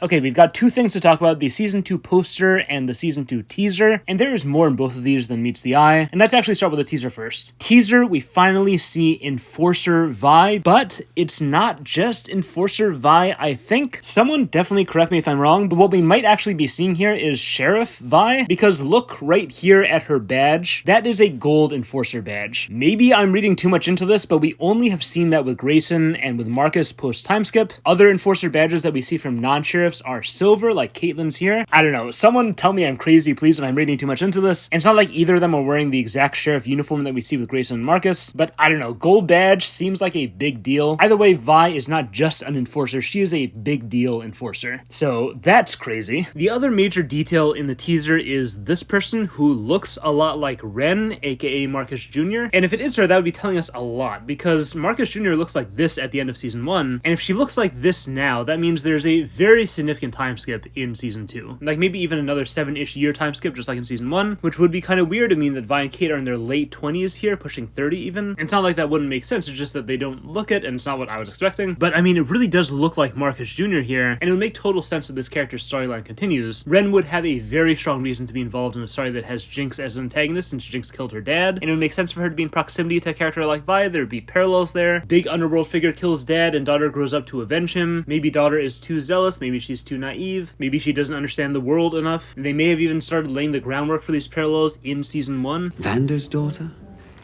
Okay, we've got two things to talk about, the Season 2 poster and the Season 2 teaser, and there is more in both of these than meets the eye, and let's actually start with the teaser first. Teaser, we finally see Enforcer Vi, but it's not just Enforcer Vi, I think. Someone definitely correct me if I'm wrong, but what we might actually be seeing here is Sheriff Vi, because look right here at her badge. That is a gold Enforcer badge. Maybe I'm reading too much into this, but we only have seen that with Grayson and with Marcus post-time skip. Other Enforcer badges that we see from non-sheriffs are silver, like Caitlyn's here. I don't know, someone tell me I'm crazy, please, if I'm reading too much into this. And it's not like either of them are wearing the exact sheriff uniform that we see with Grayson and Marcus, but I don't know, gold badge seems like a big deal. Either way, Vi is not just an Enforcer, she is a big deal Enforcer. So that's crazy. The other major detail in the teaser is this person who looks a lot like Ren, aka Marcus Jr. And if it is her, that would be telling us a lot, because Marcus Jr. looks like this at the end of Season 1, and if she looks like this now, that means there's a very significant time skip in Season 2. Like maybe even another 7-ish year time skip, just like in Season 1, which would be kind of weird to mean that Vi and Kate are in their late 20s here, pushing 30 even. And it's not like that wouldn't make sense, it's just that they don't look it, and it's not what I was expecting. But I mean, it really does look like Marcus Jr. here, and it would make total sense that this character's storyline continues. Ren would have a very strong reason to be involved in a story that has Jinx as an antagonist, since Jinx killed her dad, and it would make sense for her to be in proximity to a character like Vi. There would be parallels there. Big underworld figure kills dad, and daughter grows up to avenge him. Maybe daughter is too zealous, maybe she's too naive, maybe she doesn't understand the world enough. They may have even started laying the groundwork for these parallels in Season 1. Vander's daughter?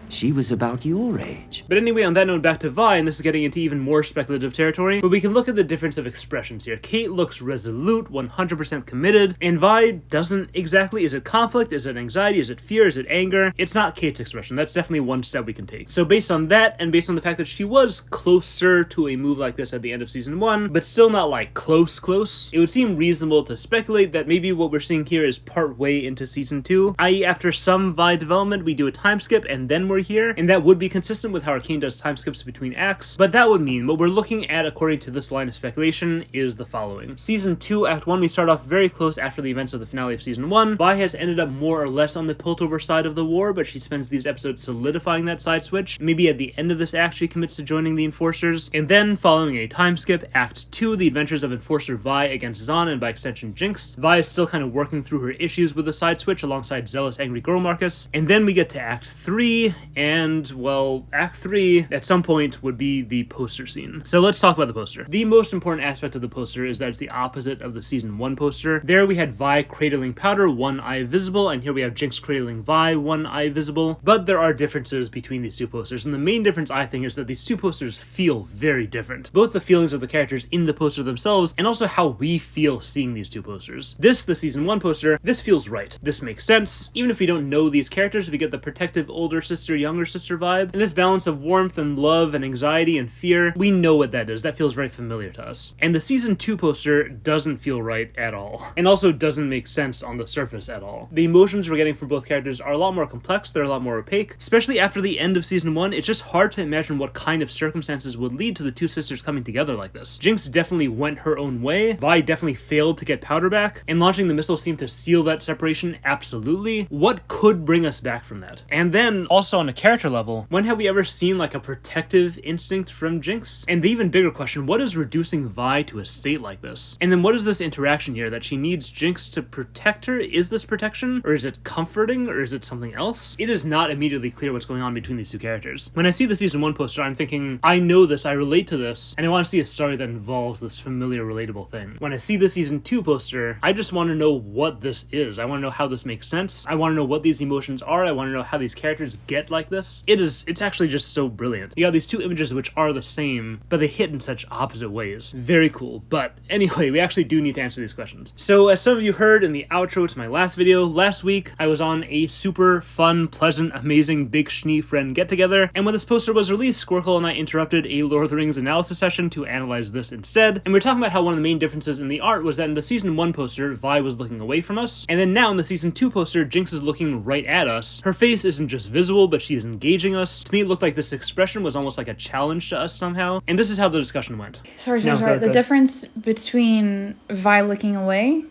She was about your age. But anyway, on that note, back to Vi, and this is getting into even more speculative territory, but we can look at the difference of expressions here. Kate looks resolute, 100% committed, and Vi doesn't exactly. Is it conflict? Is it anxiety? Is it fear? Is it anger? It's not Kate's expression. That's definitely one step we can take. So based on that, and based on the fact that she was closer to a move like this at the end of Season 1, but still not like close, it would seem reasonable to speculate that maybe what we're seeing here is part way into Season 2, i.e. after some Vi development, we do a time skip, and then we're here, and that would be consistent with how Arcane does time skips between acts, but that would mean what we're looking at, according to this line of speculation, is the following. Season 2, Act 1, we start off very close after the events of the finale of Season 1. Vi has ended up more or less on the Piltover side of the war, but she spends these episodes solidifying that side switch. Maybe at the end of this act, she commits to joining the Enforcers, and then, following a time skip, Act 2, the adventures of Enforcer Vi against Zahn, and by extension Jinx. Vi is still kind of working through her issues with the side switch alongside zealous angry girl Marcus, and then we get to Act 3, and, well, Act 3 at some point would be the poster scene. So let's talk about the poster. The most important aspect of the poster is that it's the opposite of the Season 1 poster. There we had Vi cradling Powder, one eye visible, and here we have Jinx cradling Vi, one eye visible. But there are differences between these two posters, and the main difference, I think, is that these two posters feel very different. Both the feelings of the characters in the poster themselves, and also how we feel seeing these two posters. This, the Season 1 poster, this feels right. This makes sense. Even if we don't know these characters, we get the protective older sister, younger sister vibe, and this balance of warmth and love and anxiety and fear, we know what that is. That feels very familiar to us. And the Season 2 poster doesn't feel right at all, and also doesn't make sense on the surface at all. The emotions we're getting from both characters are a lot more complex, they're a lot more opaque, especially after the end of Season 1. It's just hard to imagine what kind of circumstances would lead to the two sisters coming together like this. Jinx definitely went her own way, Vi definitely failed to get Powder back, and launching the missile seemed to seal that separation absolutely. What could bring us back from that? And then, also on a character level, when have we ever seen like a protective instinct from Jinx? And the even bigger question, what is reducing Vi to a state like this? And then what is this interaction here that she needs Jinx to protect her? Is this protection? Or is it comforting? Or is it something else? It is not immediately clear what's going on between these two characters. When I see the Season 1 poster, I'm thinking, I know this, I relate to this, and I want to see a story that involves this familiar, relatable thing. When I see the Season 2 poster, I just want to know what this is. I want to know how this makes sense. I want to know what these emotions are. I want to know how these characters get like this. It's actually just so brilliant. You got these two images which are the same, but they hit in such opposite ways. Very cool. But anyway, we actually do need to answer these questions. So as some of you heard in the outro to my last video, last week I was on a super fun, pleasant, amazing Big Schnee friend get-together, and when this poster was released, Squircle and I interrupted a Lord of the Rings analysis session to analyze this instead, and we were talking about how one of the main differences in the art was that in the Season 1 poster, Vi was looking away from us, and then now in the Season 2 poster, Jinx is looking right at us. Her face isn't just visible, but she is engaging us. To me, it looked like this expression was almost like a challenge to us somehow, and this is how the discussion went. Sorry. The difference between Vi looking away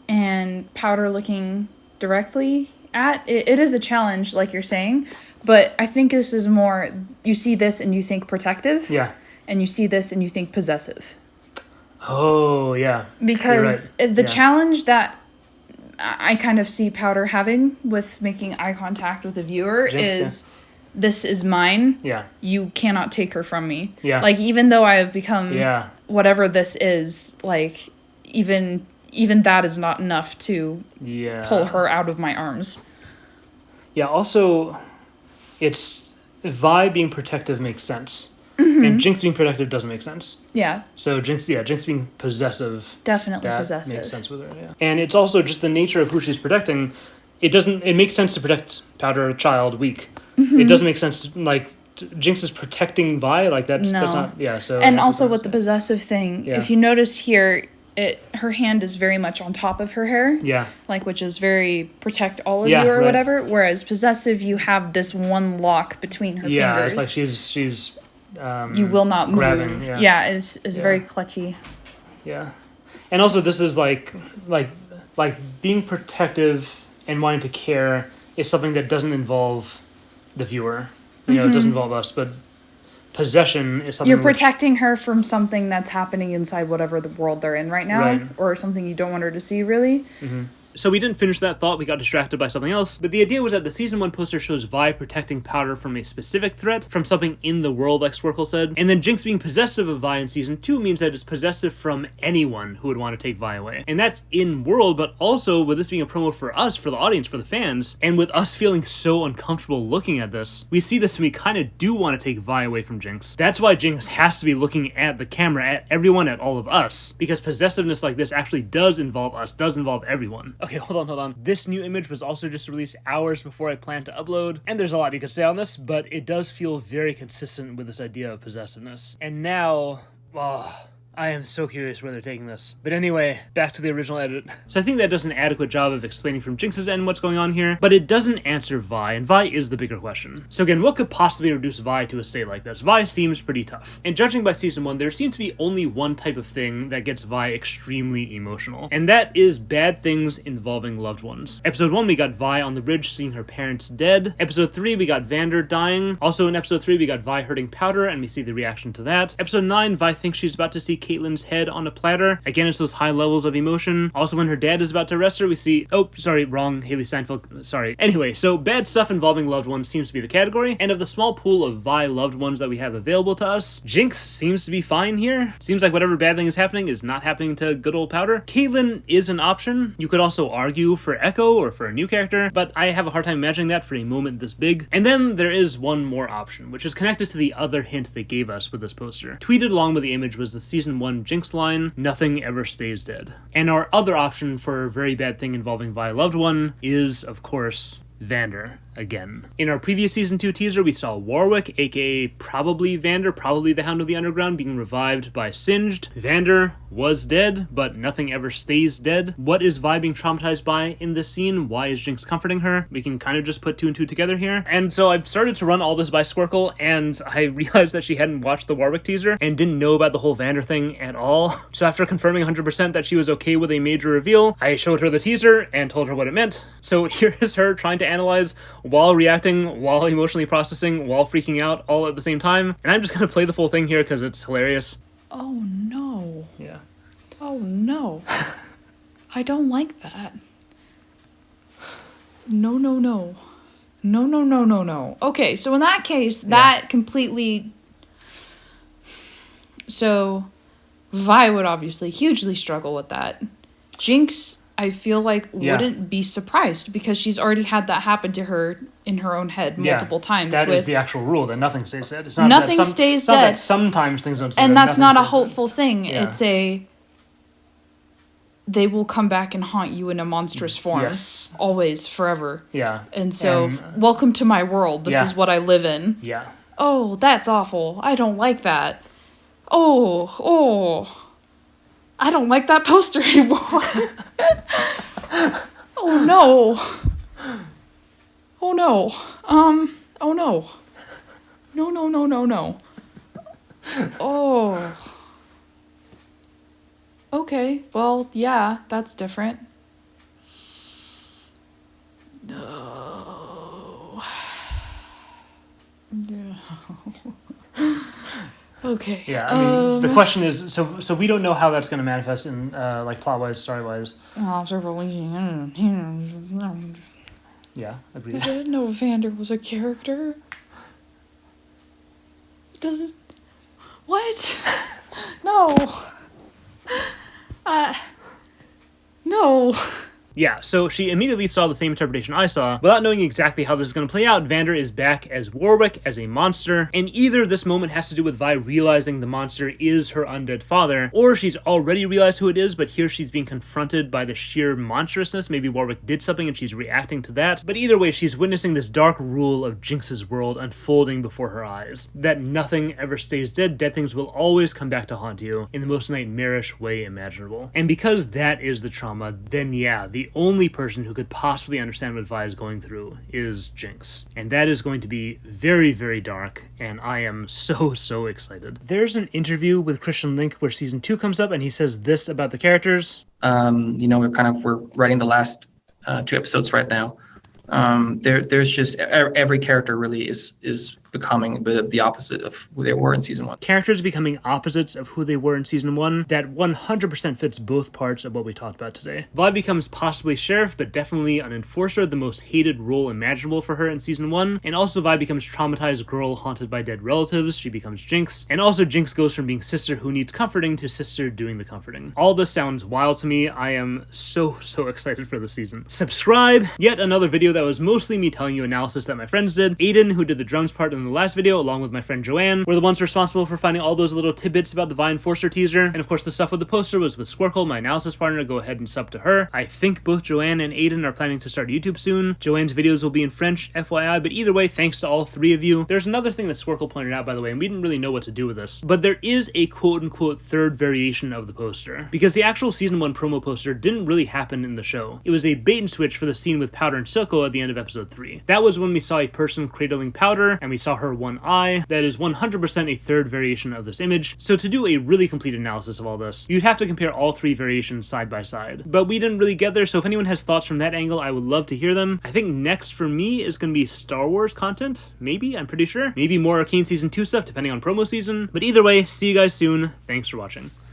and Powder looking directly at, it is a challenge, like you're saying, but I think this is more, you see this and you think protective. Yeah. And you see this and you think possessive. Oh, yeah. Because You're right. the Yeah. challenge that I kind of see Powder having with making eye contact with a viewer Jinx, is, this is mine. Yeah. You cannot take her from me. Yeah. Like, even though I have become Yeah. whatever this is, like, even that is not enough to pull her out of my arms. Yeah, also, it's Vi being protective makes sense. And Jinx being protective doesn't make sense. Yeah. So Jinx being possessive. Definitely that possessive. makes sense with her, yeah. And it's also just the nature of who she's protecting. It makes sense to protect Powder, child, weak. It doesn't make sense, like, Jinx is protecting Vi, like, that's not, yeah, so. And also with the possessive thing, if you notice here, her hand is very much on top of her hair. Yeah. Like, which is very protect all of you or whatever. Whereas possessive, you have this one lock between her fingers. Yeah, it's like she's you will not grabbing, move. Yeah, it's very clutchy. Yeah. And also this is like being protective and wanting to care is something that doesn't involve the viewer. You know, it doesn't involve us, but possession is something you're protecting her from something that's happening inside whatever the world they're in right now, right. or something you don't want her to see, really. So we didn't finish that thought, we got distracted by something else, but the idea was that the Season 1 poster shows Vi protecting Powder from a specific threat, from something in the world, like Squircle said, and then Jinx being possessive of Vi in Season 2 means that it's possessive from anyone who would want to take Vi away. And that's in-world, but also with this being a promo for us, for the audience, for the fans, and with us feeling so uncomfortable looking at this, we see this and we kind of do want to take Vi away from Jinx. That's why Jinx has to be looking at the camera, at everyone, at all of us, because possessiveness like this actually does involve us, does involve everyone. Okay, hold on. This new image was also just released hours before I planned to upload, and there's a lot you could say on this, but it does feel very consistent with this idea of possessiveness. And now, I am so curious where they're taking this. But anyway, back to the original edit. So I think that does an adequate job of explaining from Jinx's end what's going on here, but it doesn't answer Vi, and Vi is the bigger question. So again, what could possibly reduce Vi to a state like this? Vi seems pretty tough. And judging by Season 1, there seems to be only one type of thing that gets Vi extremely emotional, and that is bad things involving loved ones. Episode 1, we got Vi on the bridge seeing her parents dead. Episode 3, we got Vander dying. Also in Episode 3, we got Vi hurting Powder, and we see the reaction to that. Episode 9, Vi thinks she's about to see Caitlyn's head on a platter. Again, it's those high levels of emotion. Also, when her dad is about to arrest her, we see... Oh, sorry, wrong. Haley Steinfeld. Sorry. Anyway, so bad stuff involving loved ones seems to be the category, and of the small pool of Vi loved ones that we have available to us, Jinx seems to be fine here. Seems like whatever bad thing is happening is not happening to good old Powder. Caitlyn is an option. You could also argue for Echo or for a new character, but I have a hard time imagining that for a moment this big. And then there is one more option, which is connected to the other hint they gave us with this poster. Tweeted along with the image was the Season 1 Jinx line, "Nothing ever stays dead." And our other option for a very bad thing involving Vi loved one is, of course, Vander again. In our previous Season 2 teaser, we saw Warwick, aka probably Vander, probably the Hound of the Underground, being revived by Singed. Vander was dead, but nothing ever stays dead. What is Vi being traumatized by in this scene? Why is Jinx comforting her? We can kind of just put 2 and 2 together here. And so I started to run all this by Squircle, and I realized that she hadn't watched the Warwick teaser and didn't know about the whole Vander thing at all. So after confirming 100% that she was okay with a major reveal, I showed her the teaser and told her what it meant. So here is her trying to analyze while reacting, while emotionally processing, while freaking out, all at the same time. And I'm just gonna play the full thing here because it's hilarious. Oh no. Yeah. Oh no. I don't like that. No. No. Okay, so in that case, that completely... So, Vi would obviously hugely struggle with that. Jinx, I feel like, wouldn't be surprised because she's already had that happen to her in her own head multiple times. That is the actual rule, that nothing stays dead. It's not nothing that stays it's not dead. That sometimes things don't stay and dead. that's not a Nothing stays hopeful thing. Yeah. It's a... They will come back and haunt you in a monstrous form. Yes. Always, forever. Yeah. And so, welcome to my world. This is what I live in. Yeah. Oh, that's awful. I don't like that. Oh. I don't like that poster anymore. Oh no. Oh no. Oh no. No. Oh. Okay, well, yeah, that's different. No. Okay. Yeah, I mean, the question is, so we don't know how that's going to manifest in, like, plot-wise, story-wise. Yeah, agreed. I didn't know Vander was a character. Doesn't... What? No. No. Yeah, so she immediately saw the same interpretation I saw. Without knowing exactly how this is going to play out, Vander is back as Warwick, as a monster, and either this moment has to do with Vi realizing the monster is her undead father, or she's already realized who it is, but here she's being confronted by the sheer monstrousness. Maybe Warwick did something and she's reacting to that. But either way, she's witnessing this dark rule of Jinx's world unfolding before her eyes. That nothing ever stays dead, dead things will always come back to haunt you in the most nightmarish way imaginable. And because that is the trauma, then yeah, the only person who could possibly understand what Vi is going through is Jinx. And that is going to be very, very dark, and I am so excited. There's an interview with Christian Link where season 2 comes up and he says this about the characters. We're writing the last 2 episodes right now. There's just every character really is becoming a bit of the opposite of who they were in season 1. Characters becoming opposites of who they were in season 1, that 100% fits both parts of what we talked about today. Vi becomes possibly sheriff, but definitely an enforcer, the most hated role imaginable for her in season 1, and also Vi becomes traumatized girl haunted by dead relatives. She becomes Jinx, and also Jinx goes from being sister who needs comforting to sister doing the comforting. All this sounds wild to me. I am so excited for this season. Subscribe! Yet another video that was mostly me telling you analysis that my friends did. Aiden, who did the drums part in the last video, along with my friend Joanne, were the ones responsible for finding all those little tidbits about the Vi Enforcer teaser. And of course, the stuff with the poster was with Squircle, my analysis partner. Go ahead and sub to her. I think both Joanne and Aiden are planning to start YouTube soon. Joanne's videos will be in French, FYI, but either way, thanks to all 3 of you. There's another thing that Squircle pointed out, by the way, and we didn't really know what to do with this, but there is a quote-unquote third variation of the poster, because the actual season 1 promo poster didn't really happen in the show. It was a bait and switch for the scene with Powder and Silco at the end of episode 3. That was when we saw a person cradling Powder, and we saw her one eye. That is 100% a third variation of this image. So to do a really complete analysis of all this, you'd have to compare all 3 variations side by side. But we didn't really get there, so if anyone has thoughts from that angle, I would love to hear them. I think next for me is going to be Star Wars content. Maybe, I'm pretty sure. Maybe more Arcane Season 2 stuff, depending on promo season. But either way, see you guys soon. Thanks for watching.